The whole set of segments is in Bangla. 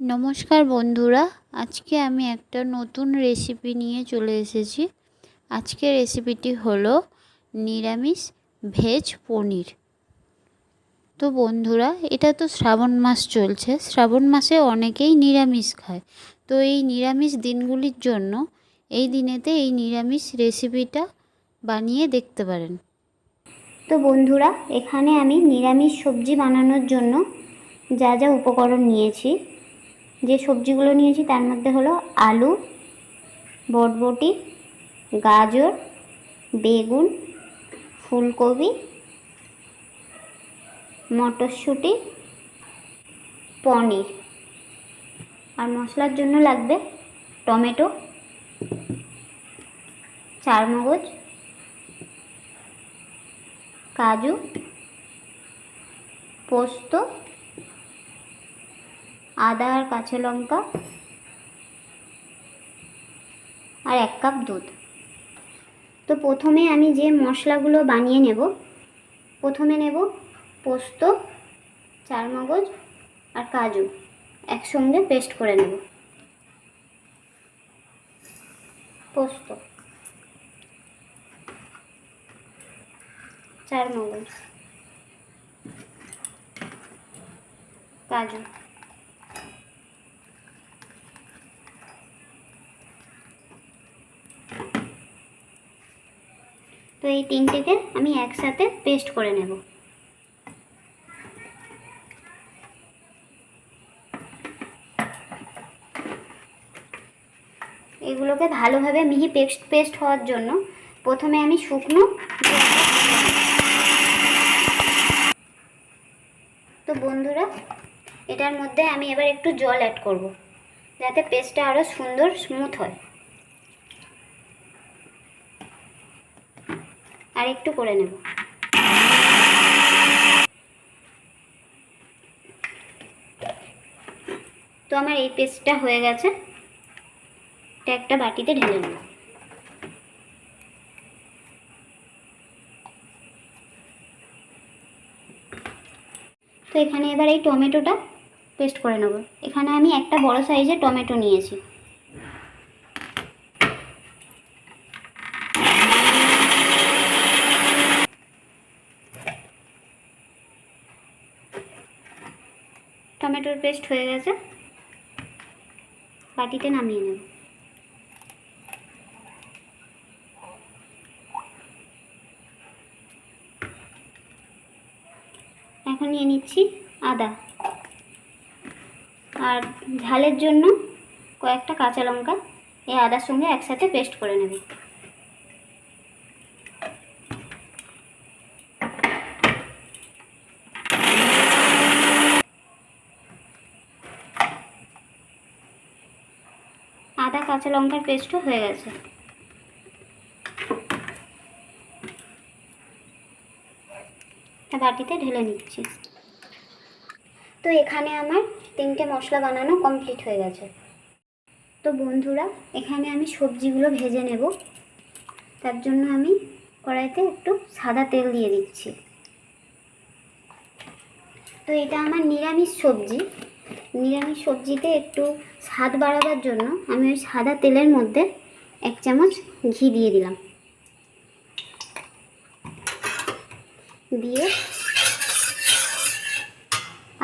নমস্কার বন্ধুরা, আজকে আমি একটা নতুন রেসিপি নিয়ে চলে এসেছি। আজকের রেসিপিটি হলো নিরামিষ ভেজ পনির। তো বন্ধুরা, এটা তো শ্রাবণ মাস চলছে। শ্রাবণ মাসে অনেকেই নিরামিষ খায়। তো এই নিরামিষ দিনগুলির জন্য এই দিনেতে এই নিরামিষ রেসিপিটা বানিয়ে দেখতে পারেন। তো বন্ধুরা, এখানে আমি নিরামিষ সবজি বানানোর জন্য যা যা উপকরণ নিয়েছি, যে সবজিগুলো নিয়েছি তার মধ্যে হলো আলু, বরবটি, গাজর, বেগুন, ফুলকপি, মটরশুঁটি, পনির। আর মশলার জন্য লাগবে টমেটো, চারমগজ, কাজু, পোস্ত, আদা আর কাঁচা লঙ্কা, আর 1 কাপ দুধ। তো প্রথমে আমি যে মশলাগুলো বানিয়ে নেব, প্রথমে নেব পোস্ত, চারমগজ আর কাজু একসঙ্গে পেস্ট করে নেব। পোস্ত, চারমগজ, কাজু, তো এই তিনটেকে আমি একসাথে পেস্ট করে নেব। এগুলোকে ভালোভাবে মিহি পেস্ট হওয়ার জন্য প্রথমে আমি শুকনো। তো বন্ধুরা, এটার মধ্যে আমি এবার একটু জল অ্যাড করব, যাতে পেস্টটা আরও সুন্দর স্মুথ হয়। আর একটু করে নেব। তো আমার এই পেস্টটা হয়ে গেছে, এটা একটা বাটিতে ঢেলে নেব। তো এখানে এবার এই টমেটোটা পেস্ট করে নেব। এখানে আমি একটা বড় সাইজের টমেটো নিয়েছি। টমেটোর পেস্ট হয়ে গেছে, বাটিতে নামিয়ে নেব। এখন নিয়ে নিচ্ছি আদা, আর ঝালের জন্য কয়েকটা কাঁচা লঙ্কা এই আদার সঙ্গে একসাথে পেস্ট করে নেব। আদা কাঁচা লঙ্কার পেস্টও হয়ে গেছে। তা বাটিতে ঢেলে নিচ্ছি। তো এখানে আমার 3টে মশলা বানানো কমপ্লিট হয়ে গেছে। তো বন্ধুরা, এখানে আমি সবজিগুলো ভেজে নেব। তার জন্য আমি কড়াইতে একটু সাদা তেল দিয়ে দিচ্ছি। তো এটা আমার নিরামিষ সবজি। নিরামিষ সবজিতে একটু স্বাদ বাড়াবার জন্য আমি ওই সাদা তেলের মধ্যে 1 চামচ ঘি দিয়ে দিলাম। দিয়ে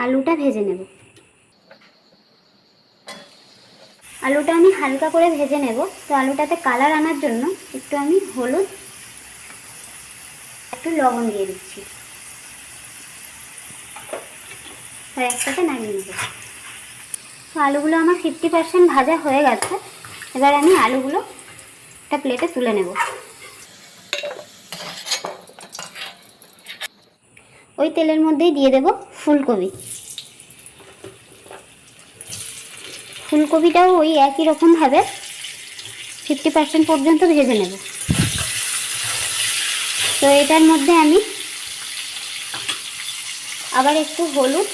আলুটা ভেজে নেব। আলুটা আমি হালকা করে ভেজে নেব। তো আলুটাতে কালার আনার জন্য একটু আমি হলুদ, একটু লবণ দিয়ে দিচ্ছি, আর একসাথে নামিয়ে নেব। তো আলুগুলো আমার 50% ভাজা হয়ে গেছে। এবার আমি আলুগুলো একটা প্লেটে তুলে নেব। ওই তেলের মধ্যেই দিয়ে দেব ফুলকপি। ফুলকপিটাও ওই একই রকমভাবে 50% পর্যন্ত ভেজে নেব। তো এটার মধ্যে আমি আবার একটু হলুদ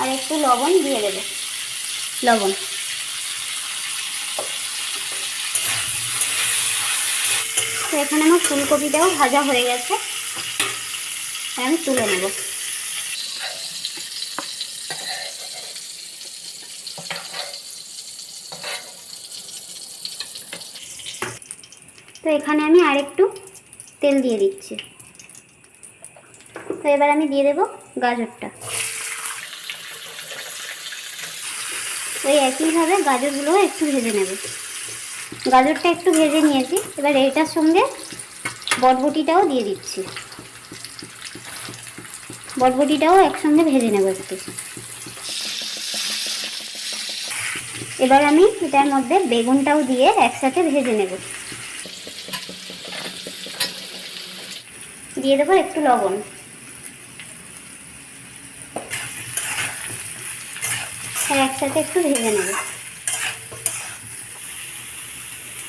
আর একটু লবণ দিয়ে দেব। লবণ, তো এখানে আমার ফুলকপিটাও ভাজা হয়ে গেছে, আমি তুলে নেব। এখানে আমি আরেকটু তেল দিয়ে দিচ্ছি। তো এবার আমি দিয়ে দেব গাজরটা। ওই একইভাবে গাজরগুলো একটু ভেজে নেব। গাজরটা একটু ভেজে নিয়েছি, এবার এইটার সঙ্গে বটবটিটাও দিয়ে দিচ্ছি। বটবটিটাও একসঙ্গে ভেজে নেব একটু। এবার আমি এটার মধ্যে বেগুনটাও দিয়ে একসাথে ভেজে নেব। দিয়ে দেবো একটু লবণ। আর একসাথে একটু ভেজে নেব।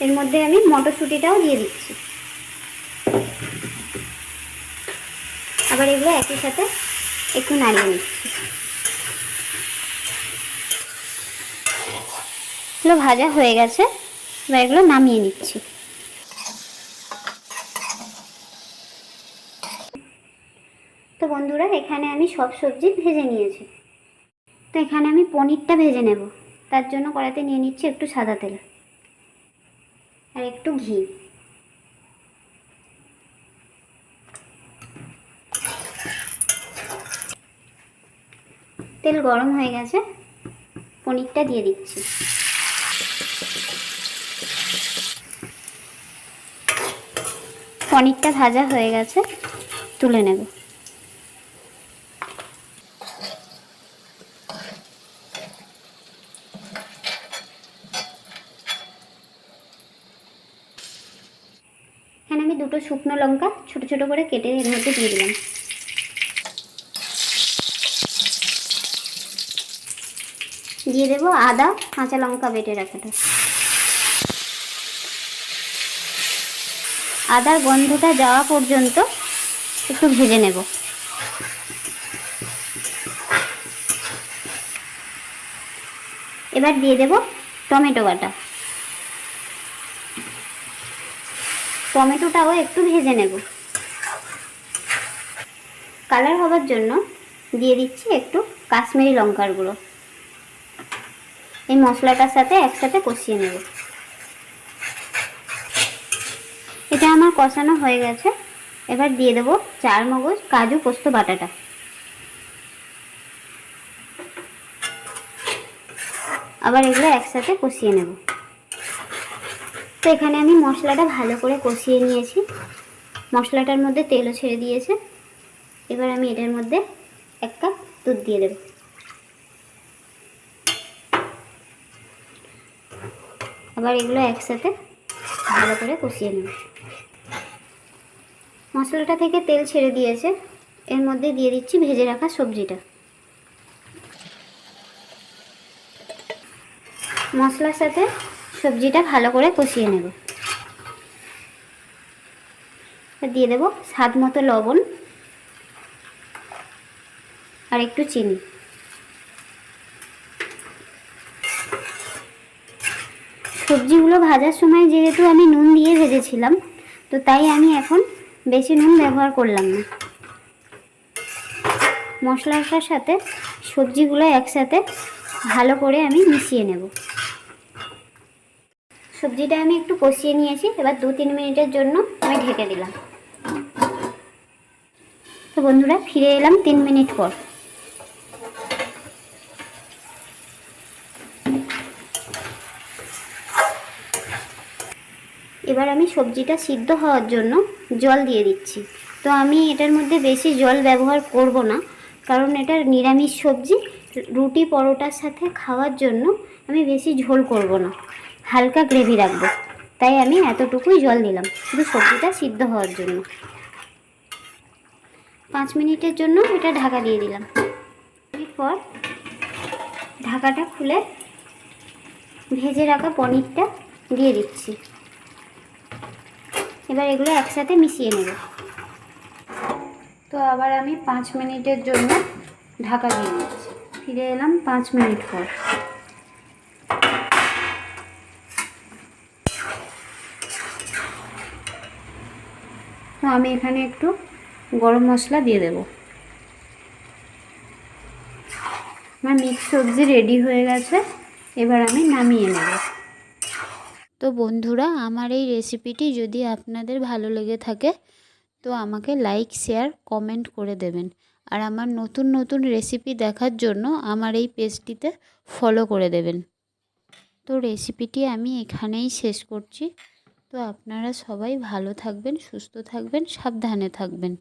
এর মধ্যে আমি মটরশুঁটিটাও দিয়ে দিচ্ছি। আবার এগুলো একই সাথে একটু নাড়িয়ে নিচ্ছি। এগুলো ভাজা হয়ে গেছে, এবার এগুলো নামিয়ে নিচ্ছি। তো বন্ধুরা, এখানে আমি সব সবজি ভেজে নিয়েছি। তো এখানে আমি পনিরটা ভেজে নেব। তার জন্য কড়াইতে নিয়ে নিচ্ছি একটু সাদা তেল আর একটু ঘি। তেল গরম হয়ে গেছে, পনিরটা দিয়ে দিচ্ছি। পনিরটা ভাজা হয়ে গেছে, তুলে নেব। এখানে আমি দুটো শুকনো লঙ্কা ছোট ছোট করে কেটে এর মধ্যে দিয়ে দিলাম। দিয়ে দেবো আদা কাঁচা লঙ্কা বেটে রাখাটা। আদার গন্ধটা যাওয়া পর্যন্ত একটু ভেজে নেব। এবার দিয়ে দেব টমেটো বাটা। টমেটোটাও একটু ভেজে নেব। কালার হবার জন্য দিয়ে দিচ্ছি একটু কাশ্মীরি লঙ্কার গুঁড়ো। এই মশলাটার সাথে একসাথে কষিয়ে নেব। এটা আমার কষানো হয়ে গেছে, এবার দিয়ে দেব চারমগজ কাজু পোস্ত বাটাটা। আবার এগুলো একসাথে কষিয়ে নেব। তো এখানে আমি মশলাটা ভালো করে কষিয়ে নিয়েছি। মশলাটার মধ্যে তেলও ছেড়ে দিয়েছে। এবার আমি এটার মধ্যে 1 কাপ দুধ দিয়ে দেব। আবার এগুলো একসাথে ভালো করে কষিয়ে নেব। মশলাটা থেকে তেল ছেড়ে দিয়েছে, এর মধ্যে দিয়ে দিচ্ছি ভেজে রাখা সবজিটা। মশলার সাথে সবজিটা ভালো করে কষিয়ে নেব। দিয়ে দেব স্বাদ মতো লবণ আর একটু চিনি। সবজিগুলো ভাজার সময় যেহেতু আমি নুন দিয়ে ভেজেছিলাম, তো তাই আমি এখন বেশি নুন ব্যবহার করলাম না। মশলাটার সাথে সবজিগুলো একসাথে ভালো করে আমি মিশিয়ে নেব। সবজিটা আমি একটু কষিয়ে নিয়েছি, এবার 2-3 মিনিটের জন্য আমি ঢেকে দিলাম। তো বন্ধুরা, ফিরে এলাম 3 মিনিট পর। এবার আমি সবজিটা সিদ্ধ হওয়ার জন্য জল দিয়ে দিচ্ছি। তো আমি এটার মধ্যে বেশি জল ব্যবহার করব না, কারণ এটা নিরামিষ সবজি। রুটি পরোটার সাথে খাওয়ার জন্য আমি বেশি ঝোল করব না, হালকা গ্রেভি রাখবো। তাই আমি এতটুকুই জল দিলাম শুধু সবজিটা সিদ্ধ হওয়ার জন্য। 5 মিনিটের জন্য এটা ঢাকা দিয়ে দিলাম। এরপর ঢাকাটা খুলে ভেজে রাখা পনিরটা দিয়ে দিচ্ছি। এবার এগুলো একসাথে মিশিয়ে নেব। তো আবার আমি 5 মিনিটের জন্য ঢাকা দিয়ে দিচ্ছি। ফিরে এলাম 5 মিনিট পর। তো আমি এখানে একটু গরম মশলা দিয়ে দেব। আমার মিক্স সবজি রেডি হয়ে গেছে, এবার আমি নামিয়ে নেব। তো বন্ধুরা, আমার এই রেসিপিটি যদি আপনাদের ভালো লেগে থাকে তো আমাকে লাইক, শেয়ার, কমেন্ট করে দেবেন। আর আমার নতুন নতুন রেসিপি দেখার জন্য আমার এই পেজটিতে ফলো করে দেবেন। তো রেসিপিটি আমি এখানেই শেষ করছি। তো আপনারা সবাই ভালো থাকবেন, সুস্থ থাকবেন, সাবধানে থাকবেন।